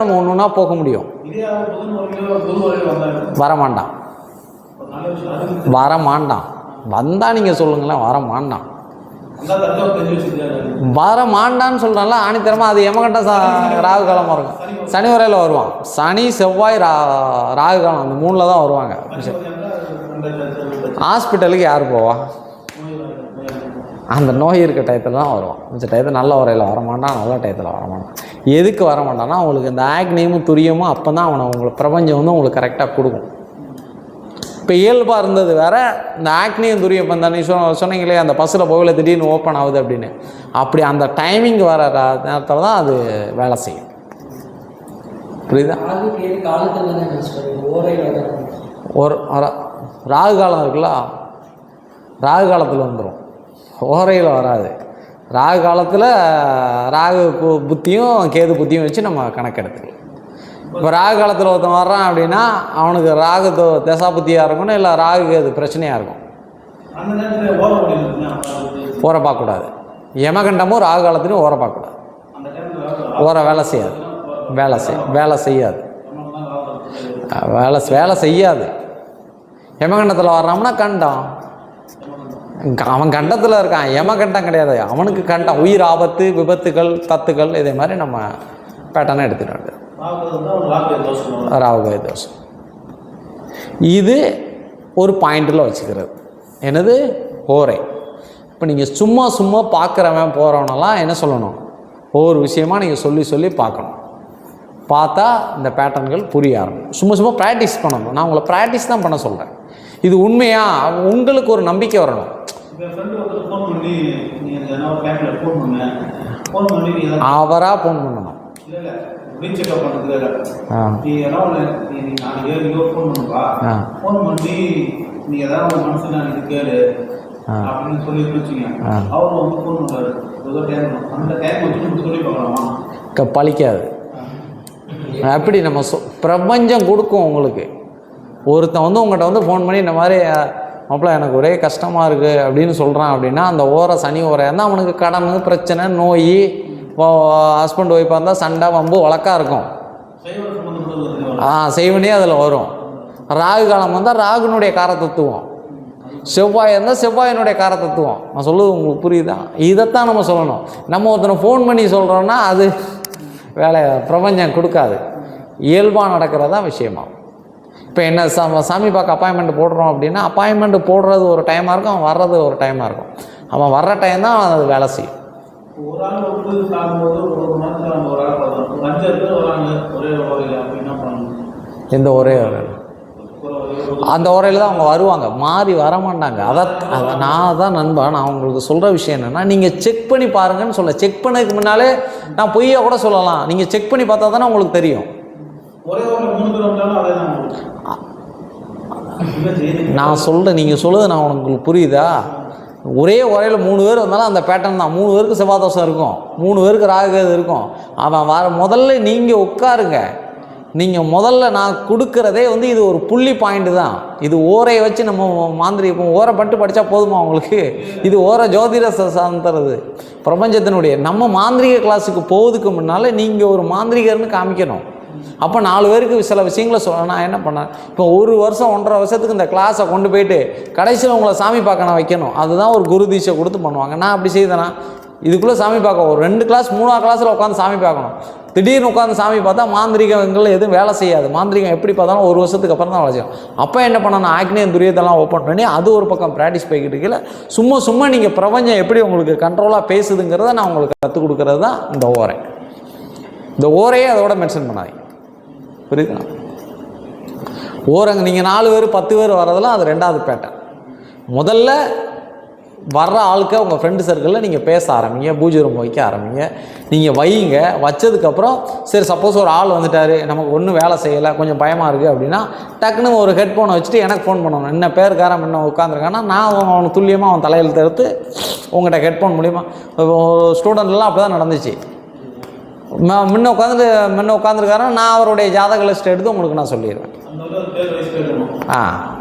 நம்ம ஒன்று ஒன்றா போக முடியும். வரமாட்டான் வரமாட்டான் வந்தால் நீங்கள் சொல்லுங்களேன். வரமாட்டான் வரமாட்டான்னு சொல்கிறான்ல ஆணித்தரமாக. அது எமகண்ட ராகு காலமாக இருக்கும். சனி வரையில் வருவான். சனி செவ்வாய் ராகு காலம் அந்த 3 தான் வருவாங்க. ஹாஸ்பிட்டலுக்கு யார் போவா? அந்த நோய் இருக்க டயத்தில் தான் வருவான். மிச்ச டயத்தில் நல்ல வரையில் வரமாட்டான், நல்ல டயத்தில் வரமாட்டான். எதுக்கு வரமாட்டான்னா அவங்களுக்கு இந்த ஆக்னியமும் துரியமும் அப்போ தான் அவனை உங்களுக்கு பிரபஞ்சம் வந்து உங்களுக்கு கரெக்டாக கொடுக்கும். இப்போ இயல்பாக இருந்தது வேற, இந்த ஆக்னியும் துரியம் இப்போ நீ சொன்னீங்களே அந்த பஸ்ஸில் போகல திடீர்னு ஓப்பன் ஆகுது அப்படின்னு, அப்படி அந்த டைமிங் வர நேரத்தில் தான் அது வேலை செய்யும். புரியுதா? ஒரு ராகு காலம் இருக்குல்ல, ராகு காலத்தில் வந்துடும், ஓரையில் வராது. ராகு காலத்தில் ராகு புத்தியும் கேது புத்தியும் வச்சு நம்ம கணக்கெடுத்துக்கலாம். இப்போ ராகு காலத்தில் ஒருத்தன் வர்றான் அப்படின்னா அவனுக்கு ராகு தசா புத்தியாக இருக்கணும், இல்லை ராகு கேது பிரச்சனையாக இருக்கும். ஓரை பார்க்கக்கூடாது. யமகண்டமும் ராகு காலத்துலையும் ஓரை பார்க்கக்கூடாது. ஓரை வேலை செய்யாது, வேலை செய்யாது. யமகண்டத்தில் வர்றான்னா கண்டம், அவன் கண்டத்தில் இருக்கான். யமகண்டம் கிடையாது, அவனுக்கு கண்டம். உயிர் ஆபத்து, விபத்துகள், தத்துக்கள், இதே மாதிரி நம்ம பேட்டர்னை எடுத்துகிட்டு வந்து ராகு தோஷம். இது ஒரு பாயிண்டில் வச்சுக்கிறது. என்னது? ஓரை. இப்போ நீங்கள் சும்மா பார்க்குறவன் போகிறவனெல்லாம் என்ன சொல்லணும்? ஒவ்வொரு விஷயமா நீங்கள் சொல்லி பார்க்கணும். பார்த்தா இந்த பேட்டர்ன்கள் புரிய ஆரம்பிக்கும். சும்மா ப்ராக்டிஸ் பண்ணணும். நான் உங்களை ப்ராக்டிஸ் தான் பண்ண சொல்கிறேன். இது உண்மையா உங்களுக்கு ஒரு நம்பிக்கை வரணும். அவராக ஃபோன் பண்ணணும். பழிக்காது. அப்படி நம்ம பிரபஞ்சம் கொடுக்கும் உங்களுக்கு. ஒருத்தன் வந்து உங்கள்கிட்ட வந்து ஃபோன் பண்ணி இந்த மாதிரி மாப்பிள்ள எனக்கு ஒரே கஷ்டமாக இருக்குது அப்படின்னு சொல்கிறான் அப்படின்னா, அந்த ஓரை சனி ஓரையாக இருந்தால் அவனுக்கு கடன் பிரச்சனை, நோய், ஹஸ்பண்ட் ஒய்ஃபாக இருந்தால் சண்டை வம்பு வழக்காக இருக்கும். செய்வனே அதில் வரும். ராகு காலம் வந்தால் ராகுனுடைய காரத்தத்துவம், செவ்வாய் இருந்தால் செவ்வாயினுடைய காரத்தத்துவம். நான் சொல்லுவது உங்களுக்கு புரியுதா? இதைத்தான் நம்ம சொல்லணும். நம்ம ஒருத்தனை ஃபோன் பண்ணி சொல்கிறோன்னா அது வேலை பிரபஞ்சம் கொடுக்காது. இயல்பாக நடக்கிறதா விஷயமாகும். இப்போ என்ன சாமி பார்க்க அப்பாயின்மெண்ட் போடுறோம் அப்படின்னா, அப்பாயின்மெண்ட் போடுறது ஒரு டைமாக இருக்கும், அவன் வர்றது ஒரு டைமாக இருக்கும். அவன் வர்ற டைம் தான் அது வேலை செய்யும். எந்த ஒரே அந்த உரையில் தான் அவங்க வருவாங்க, மாறி வரமாட்டாங்க. அதை நான் தான் நண்பா, நான் உங்களுக்கு சொல்கிற விஷயம் என்னென்னா, நீங்கள் செக் பண்ணி பாருங்கன்னு சொல்ல. செக் பண்ணதுக்கு முன்னாலே நான் பொய்யா கூட சொல்லலாம். நீங்கள் செக் பண்ணி பார்த்தா தானே உங்களுக்கு தெரியும். நான் சொல்கிறேன், நீங்கள் சொல்லுது நான் உங்களுக்கு புரியுதா? ஒரே உரையில் 3 பேர் வந்தாலும் அந்த பேட்டர்ன் தான். 3 பேருக்கு செவ்வாய் தோஷம் இருக்கும், 3 பேருக்கு ராகு இருக்கும். அவன் முதல்ல நீங்கள் உட்காருங்க. நீங்கள் முதல்ல நான் கொடுக்குறதே வந்து இது ஒரு புள்ளி பாயிண்ட்டு தான். இது ஓரையை வச்சு நம்ம மாந்திரிகம் ஓரை பட்டு படித்தா போதுமா உங்களுக்கு? இது ஓரை ஜோதிட சார்ந்தது பிரபஞ்சத்தினுடைய. நம்ம மாந்திரிக கிளாஸுக்கு போவதுக்கு முன்னால் நீங்கள் ஒரு மாந்திரிகர்னு காமிக்கணும். அப்போ 4 பேருக்கு சில விஷயங்களை நான் என்ன பண்ணேன், இப்போ 1 வருஷம் 1.5 வருஷத்துக்கு இந்த கிளாஸை கொண்டு போயிட்டு கடைசியில் உங்களை சாமி பார்க்க நான் வைக்கணும். அதுதான் ஒரு குரு தீட்சை கொடுத்து பண்ணுவாங்க. நான் அப்படி செய்தேனா? இதுக்குள்ளே சாமி பார்க்க ஒரு 2 கிளாஸ் 3ஆவது கிளாஸில் உட்காந்து சாமி பார்க்கணும். திடீர்னு உட்காந்து சாமி பார்த்தா மாந்திரிகங்கள் எதுவும் வேலை செய்யாது. மாந்திரிகம் எப்படி பார்த்தாலும் 1 வருஷத்துக்கு அப்புறம் தான் வேலை செய்யும். அப்போ என்ன பண்ணணும், ஆக்னியம் துரியத்தெல்லாம் ஓப்பன் பண்ணி அது ஒரு பக்கம் ப்ராக்டிஸ் போய்கிட்டு இருக்கல. சும்மா நீங்கள் பிரபஞ்சம் எப்படி உங்களுக்கு கண்ட்ரோலாக பேசுதுங்கிறத நான் உங்களுக்கு கற்றுக் கொடுக்கறது தான் இந்த ஓரை. இந்த ஓரையே அதோட மென்ஷன் பண்ணாதீங்க. புரியுதா? ஓரங்க நீங்கள் 4 பேர் 10 பேர் வர்றதெல்லாம் அது 2வது பேட்டர்ன். முதல்ல வர்ற ஆளுக்க உங்கள் ஃப்ரெண்டு சர்க்கிளில் நீங்கள் பேச ஆரம்பிங்க, பூஜை ரூம் வைக்க ஆரம்பிங்க. நீங்கள் வைங்க. வச்சதுக்கப்புறம் சரி சப்போஸ் ஒரு ஆள் வந்துட்டார், நமக்கு ஒன்றும் வேலை செய்யலை, கொஞ்சம் பயமாக இருக்குது அப்படின்னா டக்குன்னு ஒரு ஹெட்ஃபோனை வச்சுட்டு எனக்கு ஃபோன் பண்ணணும். என்ன பேருக்காரன் முன்ன உட்காந்துருக்கான்னா நான் அவனுக்கு துல்லியமாக அவன் தலையில் தடுத்து உங்கள்கிட்ட ஹெட்ஃபோன் மூலிமா. ஸ்டூடெண்ட்லாம் அப்படி தான் நடந்துச்சு. முன்ன உட்காந்துருக்காருன்னா நான் அவருடைய ஜாதக லிஸ்ட் எடுத்து உங்களுக்கு நான் சொல்லிடுவேன்.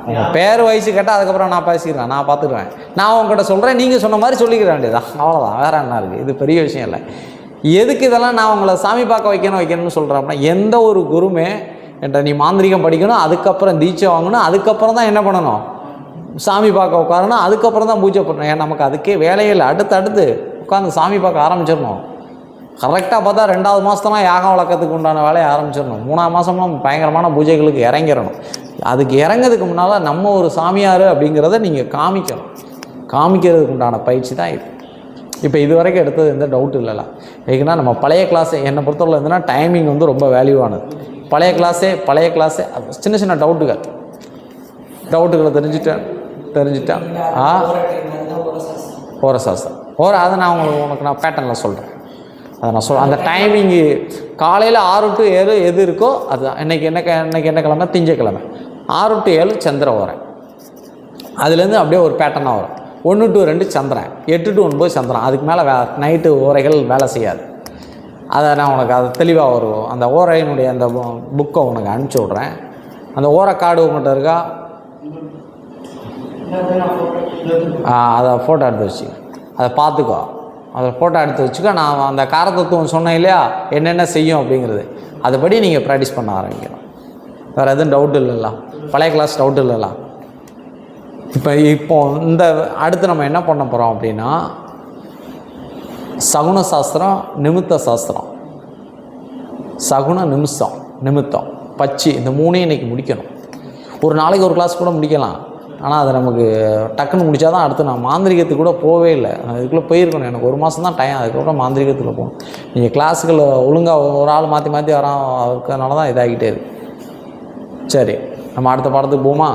உங்கள் பேர் வயசு கேட்டால் அதுக்கப்புறம் நான் பேசிக்கிறேன், நான் பார்த்துக்குவேன். நான் உங்கள்கிட்ட சொல்கிறேன், நீங்கள் சொன்ன மாதிரி சொல்லிக்கிற வேண்டியதான், அவ்வளோதான். வேறு என்ன இருக்குது? இது பெரிய விஷயம் இல்லை. எதுக்கு இதெல்லாம் நான் உங்களை சாமி பார்க்க வைக்கணும்னு சொல்கிறேன் அப்படின்னா, எந்த ஒரு குருமே என்கிட்ட நீ மாந்திரிகம் படிக்கணும், அதுக்கப்புறம் தீட்சை வாங்கணும், அதுக்கப்புறம் தான் என்ன பண்ணணும், சாமி பார்க்க உட்காரணும், அதுக்கப்புறம் தான் பூஜை பண்ணணும். ஏன் நமக்கு அதுக்கே வேலையே இல்லை. அடுத்து உட்காந்து சாமி பார்க்க ஆரம்பிச்சிடணும். கரெக்டாக பார்த்தா 2வது மாதம்லாம் யாகம் வளர்க்கறதுக்கு உண்டான வேலையை ஆரம்பிச்சிடணும். 3ஆம் மாதம்லாம் பயங்கரமான பூஜைகளுக்கு இறங்கிடணும். அதுக்கு இறங்கிறதுக்கு முன்னால் நம்ம ஒரு சாமியார் அப்படிங்கிறத நீங்கள் காமிக்கிறதுக்கு உண்டான பயிற்சி தான் இது. இப்போ இது வரைக்கும் எடுத்தது எந்த டவுட் இல்லைல்ல. ஏன்னா நம்ம பழைய கிளாஸே என்னை பொறுத்தவரை இருந்ததுன்னா டைமிங் வந்து ரொம்ப வேல்யூவானது. பழைய கிளாஸே சின்ன சின்ன டவுட்டுகளை தெரிஞ்சுட்டேன். ஓர அதை நான் உனக்கு நான் பேட்டர்னில் சொல்கிறேன். அதை நான் அந்த டைமிங்கு காலையில் 6 to 7 எது இருக்கோ அதுதான். இன்றைக்கி என்ன கிழமை, திங்கக்கிழமை 6 to 7 சந்திர ஓரை. அதுலேருந்து அப்படியே ஒரு பேட்டர்னாக வரும். 1 to 2 சந்திரன், 8 to 9 சந்திரன். அதுக்கு மேலே நைட்டு ஓரைகள் வேலை செய்யாது. அதை நான் உனக்கு அது தெளிவாக வரும். அந்த ஓரையினுடைய அந்த புக்கை உனக்கு அனுப்பிச்சி விட்றேன். அந்த ஓரை கார்டு உங்கள்கிட்ட இருக்கா? அதை ஃபோட்டோ எடுத்து வச்சு அதை பார்த்துக்கோ. அதை ஃபோட்டோ எடுத்து வச்சுக்கோ. நான் அந்த காரத்தத்துவம் சொன்னேன் இல்லையா, என்னென்ன செய்யும் அப்படிங்கிறது, அதுபடி நீங்கள் ப்ராக்டிஸ் பண்ண ஆரம்பிக்கணும். வேறு எதுவும் டவுட் இல்லைல்ல? பழைய கிளாஸ் டவுட் இல்லைல்ல? இப்போ இந்த அடுத்து நம்ம என்ன பண்ண போகிறோம் அப்படின்னா, சகுன சாஸ்திரம், நிமித்த சாஸ்திரம். சகுன நிமித்தம் பச்சி, இந்த 3ஐயும் இன்றைக்கி முடிக்கணும். ஒரு நாளைக்கு ஒரு கிளாஸ் கூட முடிக்கலாம். ஆனால் அது நமக்கு டக்குன்னு முடித்தா தான் அடுத்து நான் மாந்திரிகத்துக்கு கூட போவே இல்லை. அதுக்குள்ளே போயிருக்கணும். எனக்கு 1 மாதம் தான் டைம். அதுக்கப்புறம் மாந்திரிகத்துக்குள்ளே போகணும். நீங்கள் கிளாஸுக்குள்ள ஒழுங்காக ஒரு ஆள் மாற்றி வரான், இருக்கிறதுனால தான் இதாகிட்டே இருக்குது. சரி, நம்ம அடுத்த பாடத்துக்கு போமா?